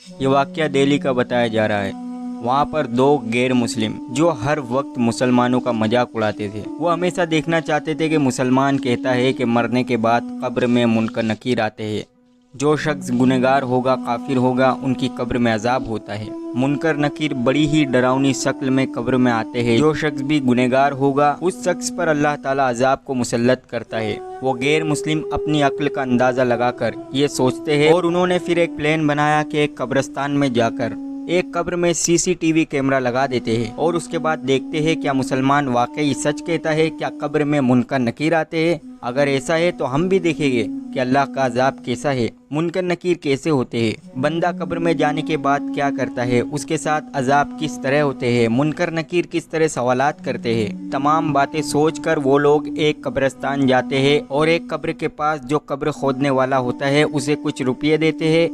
یہ واقعہ دہلی کا بتایا جا رہا ہے۔ وہاں پر دو غیر مسلم جو ہر وقت مسلمانوں کا مذاق اڑاتے تھے، وہ ہمیشہ دیکھنا چاہتے تھے کہ مسلمان کہتا ہے کہ مرنے کے بعد قبر میں منکر نکیر آتے ہیں، جو شخص گنہگار ہوگا، کافر ہوگا، ان کی قبر میں عذاب ہوتا ہے۔ منکر نکیر بڑی ہی ڈراؤنی شکل میں قبر میں آتے ہیں، جو شخص بھی گنہگار ہوگا اس شخص پر اللہ تعالیٰ عذاب کو مسلط کرتا ہے۔ وہ غیر مسلم اپنی عقل کا اندازہ لگا کر یہ سوچتے ہیں، اور انہوں نے پھر ایک پلان بنایا کہ ایک قبرستان میں جا کر ایک قبر میں CCTV کیمرہ لگا دیتے ہیں، اور اس کے بعد دیکھتے ہیں کیا مسلمان واقعی سچ کہتا ہے، کیا قبر میں منکر نکیر آتے ہیں۔ اگر ایسا ہے تو ہم بھی دیکھیں گے کہ اللہ کا عذاب کیسا ہے، منکر نکیر کیسے ہوتے ہیں، بندہ قبر میں جانے کے بعد کیا کرتا ہے، اس کے ساتھ عذاب کس طرح ہوتے ہیں، منکر نکیر کس طرح سوالات کرتے ہیں۔ تمام باتیں سوچ کر وہ لوگ ایک قبرستان جاتے ہیں، اور ایک قبر کے پاس جو قبر کھودنے والا ہوتا ہے اسے کچھ روپیے دیتے ہیں،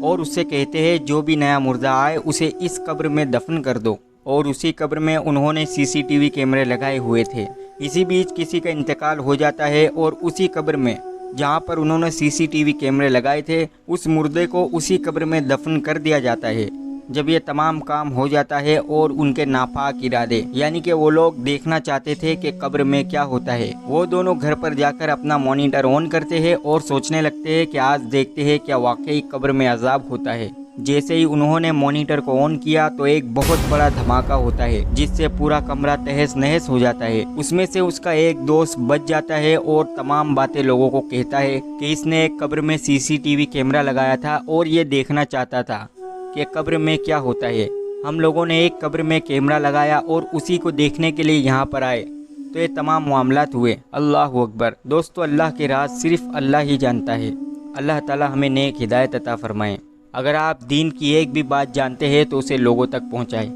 اور اس سے کہتے ہیں جو بھی نیا مردہ آئے اسے اس قبر میں دفن کر دو۔ اور اسی قبر میں انہوں نے CCTV کیمرے لگائے ہوئے تھے۔ اسی بیچ کسی کا انتقال ہو جاتا ہے، اور اسی قبر میں جہاں پر انہوں نے CCTV کیمرے لگائے تھے اس مردے کو اسی قبر میں دفن کر دیا جاتا ہے۔ جب یہ تمام کام ہو جاتا ہے اور ان کے ناپاک ارادے، یعنی کہ وہ لوگ دیکھنا چاہتے تھے کہ قبر میں کیا ہوتا ہے، وہ دونوں گھر پر جا کر اپنا مانیٹر آن کرتے ہیں اور سوچنے لگتے ہیں کہ آج دیکھتے ہیں کیا واقعی قبر میں عذاب ہوتا ہے۔ جیسے ہی انہوں نے مانیٹر کو آن کیا تو ایک بہت بڑا دھماکہ ہوتا ہے، جس سے پورا کمرہ تہس نہس ہو جاتا ہے۔ اس میں سے اس کا ایک دوست بچ جاتا ہے اور تمام باتیں لوگوں کو کہتا ہے کہ اس نے ایک قبر میں CCTV کیمرہ لگایا تھا اور یہ دیکھنا چاہتا تھا کہ قبر میں کیا ہوتا ہے۔ ہم لوگوں نے ایک قبر میں کیمرہ لگایا اور اسی کو دیکھنے کے لیے یہاں پر آئے، تو یہ تمام معاملات ہوئے۔ اللہ اکبر۔ دوستو، اللہ کے راز صرف اللہ ہی جانتا ہے۔ اللہ تعالی ہمیں نیک ہدایت عطا فرمائے۔ اگر آپ دین کی ایک بھی بات جانتے ہیں تو اسے لوگوں تک پہنچائیں۔